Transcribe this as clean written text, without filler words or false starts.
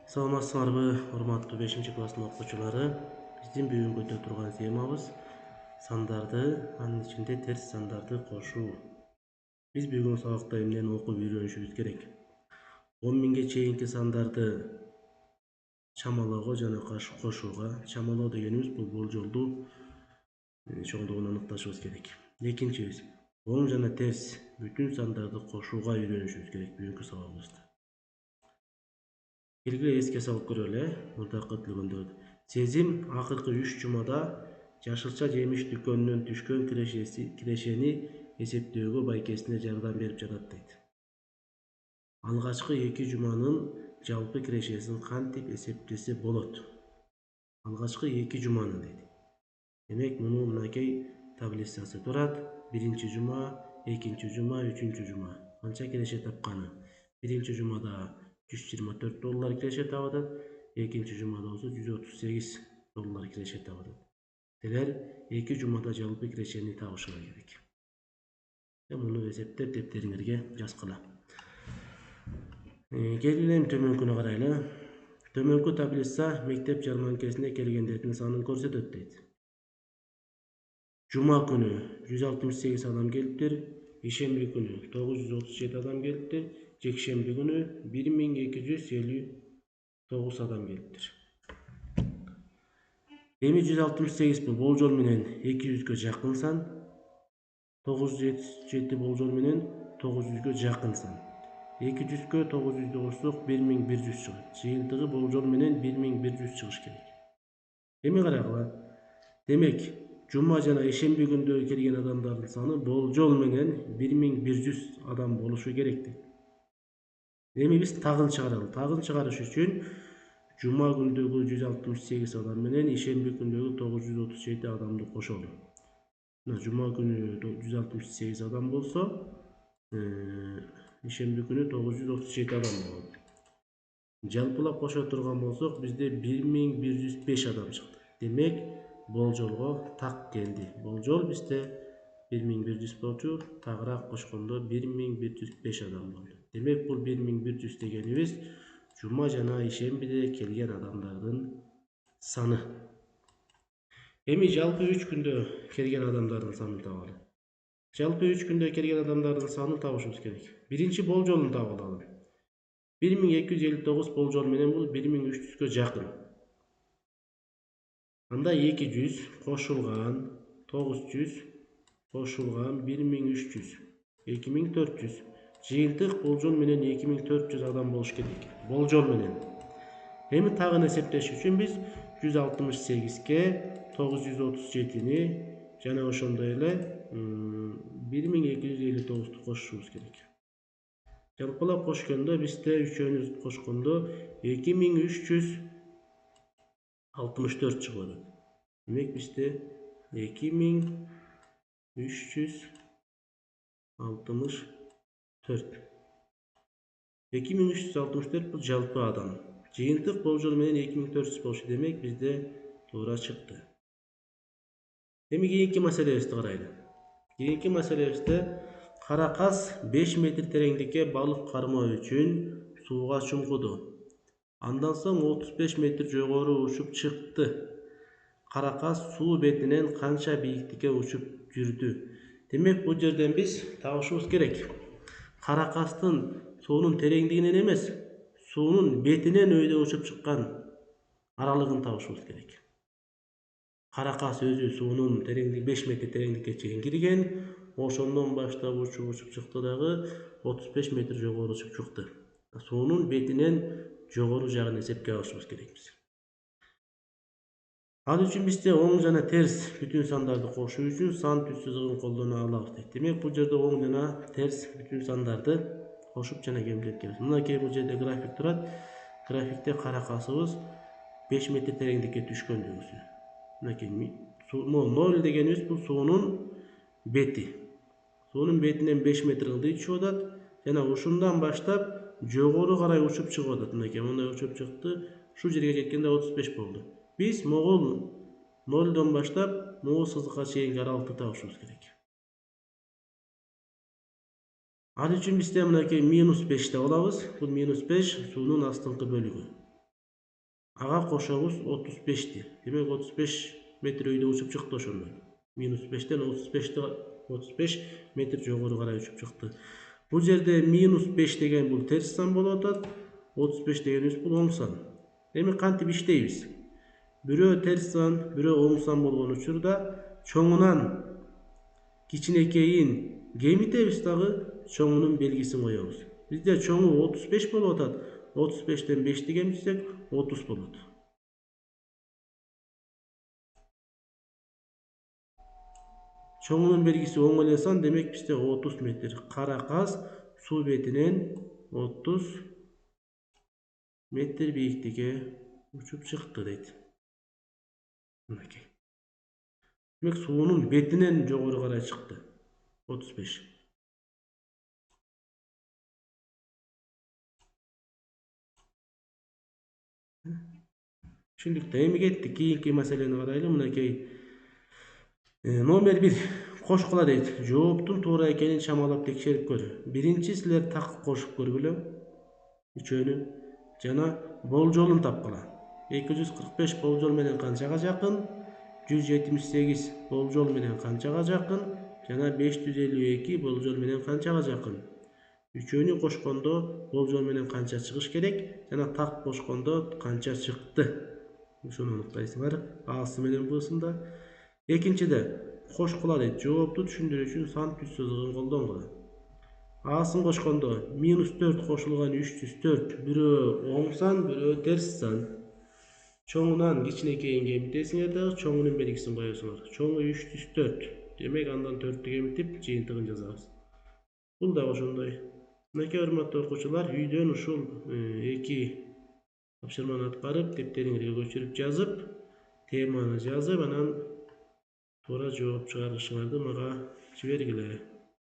Саламатсыңарбы, урматтуу 5-класстын окуучулары? Биздин бүгүнкү өтө турган темабыз сандарды, анын ичинде терс сандарды кошуу. Биз бүгүн сабакта эмнени окуп үйрөнүшүбүз керек? 10 миңге чейинки сандарды чамалоого жана кошууга. Чамалоо дегенибиз бул болжолдуу чоңдугун аныкташыбыз керек. Экинчибиз оң жана терс бүтүн сандарды кошууга үйрөнүшүбүз керек бүгүнкү сабагыбызда. Келгиле эске салып көрөлү, мурдакы өтүлгөндөрдү. Сезим акыркы 3 жумада жашылча жемиш дүкөнүнөн түшкөн кирешени эсептөөгө байкесине жардам берип жатат дейт. Алгачкы 2 жуманын жалпы кирешесин кантип эсептесе болот? Алгачкы 2 жуманы дейт. Демек, муну мынакей таблицасы турат. 1 жума, 2 жума, 3 жума. Канча киреше тапканы? 1 жумада $124 киреше табылат, 2 жумада болсо $138 киреше табылат. Силер 2 жумада жалпы кирешени табышыңар керек. Муну эсептеп дептериңерге жазгыла. Келгиле төмөнкүнө карайлы. Төмөнкү таблица мектеп жарманкесине келгендердин санын көрсөтөт дейт. Жума күнү 168 адам келиптир, ишемби күнү 937 адам келиптир, жекшемби күнү 1259 адам келиптир. Эми 168 бул болжол менен 200гө жакын сан, 937 болжол менен 900гө жакын сан. 200гө 900'ді кошсок 1100 чыгат. Жыйынтыгы болжол менен 1100 чыгыш керек. Эми карагыла. Демек, жума жана ишемби күндө келген адамдардын саны болжол менен 1100 адам болушу керек дейт. Эми биз тагын чыгаралы. Тагын чыгарыш үчүн жума күндөгү 168 адам менен ишемби күндөгү 937 адамды кошолу. Жума күнү 168 адам болсо, ишемби күнү 937 адам болот. Жалпылап кошо турган болсок, бизде 1105 адам чыкты. Демек, болжолго так келди. Болжол бизде 1100 болчу, тагыраак кошкондо 1105 адам болду. Демек, бул 1100 дегенибиз жума жана ишембиде келген адамдардын саны. Эми жалпы 3 күндө келген адамдардын санын табалы. Жалпы 3 күндө келген адамдардын санын табышыбыз керек. Биринчи болжолун таап алалы. 1259 болжол менен бул 1300гө жакын. Анда 200 кошулган 900 кошулган 1300 2400. Жыйынтык болжол менен 2400 адам болуш керек. Болжол менен. Эми тагын эсептеш үчүн биз 168ге 937-ни жана ошондой эле 1259'ду кошушубуз керек. Жалпылап кошкондо бизде үчөөнү кошкондо 2364 чыгып атат. Демек, бизде 2364. 2364 бул жалпы адам. Жыйынтык болжол менен 2400 болушу демек, бизде туура чыкты. Эми кийинки маселебизди карайлы. Кийинки маселебизде каракас 5 метр тереңдикке балык кармоо үчүн сууга чуңкуду. Андан соң 35 метр жогору учуп чыкты. Каракас суу бетинен канча бийиктикке учуп жүрдү? Демек, бул жерден биз табышыбыз керек. Каракастын суунун тереңдигинен эмес, суунун бетинен өйдө учуп чыккан аралыгын табышыбыз керек. Каракас өзү суунун тереңдиги 5 метр тереңдикке чейин кирген, ошондон баштап учуп чыкты дагы 35 метр жогору учуп чыкты. Суунун бетинен жогору жагын эсепке алышыбыз керекпиз. Ал үчүн бизде оң жана терс бүтүн сандарды кошуу үчүн сан түз сызыгын колдоно алабыз дейт. Демек, бул жерде оң жана терс бүтүн сандарды кошуп жана кемдеп келебиз. Мынакей бул жерде график турат. Графикте каракасыбыз 5 метр тереңдикке түшкөндүгүсү. Мынакей 0 дегенибиз бул суунун бети. Суунун бетинен 5 метр ылдый түшүп атат жана ушундан баштап жогору карай учуп чыгып атат. Мынакей мындай учуп чыкты. Ушул жерге жеткенде 35 болду. Биз могул 0дон баштап могул сызыкка чейинки аралыкты табышыбыз керек. Ал үчүн бизде мынакей -5 деп алабыз. Бул -5 суунун астыңкы бөлүгү. Ага кошобуз 35'ti. Demek 35 metr öýde uçup çykdy oşondan. -5'ten 35 metr jogary gara uçup çykdy. Bu jerde -5 degen bul ters san bolup atat. 35 degenimiz bul oň san. Demek kantyp işleýiz. Biri ters san, biri oň san bolgon uçurda çoňunan kiçinekeýin gemitebis dagı çoňunun belgisini goýabys. Bizde çoňu 35 bolup atat. 35'ten 5'ti gemitsek 30 bolat. Çoňunun belgisi oň ele san demek bizde 30 metr. Kara gaz su betinden 30 metr biýiklige uçup çykdy deydi. Minekey. Demek suwunun betinden jogary gara çykdy. 35. Şunduk da emi getdik. Keyinki meseleni garaýly. Minekey. Nomer 1. Koşkula deydi. Jooptun toora ekenini şamalap tekşerip gör. Birinci siler takıp koşup görgülü. Üçöňü jana boljolun tapgıla. 245 boljol menen kançaga jakyn? 178 boljol menen kançaga jakyn? Jana 552 boljol menen kançaga jakyn? Üçöňü koşkondo boljol menen kança çykyş gerek? Jana tak koşkondo kança çykdy? Şunu unutmayısınlar. A'sı menen B'sında. Ekinçide koşkula deydi. Jooptu düşündürүү üçün san tüz sözügün koldoňgula. A'syn koşkondo -4 koşulgan 304. Biri oň san, biri ters san. Çoňundan kiçinekeýin gemitesiňer de çoňunun belgisini goýasyňlar. Çoňu 304. Demek andan 4'tü gemitip jyýyntygyn jazabys. Bul da oşondoy. Minekey hormatly okuwçylar, üýden uşul 2 tapşyrmany atkaryp, depteriňizge göçürüp jazyp, temany jazyp, anan toora jogap çygargyşyňарды maga jibergile.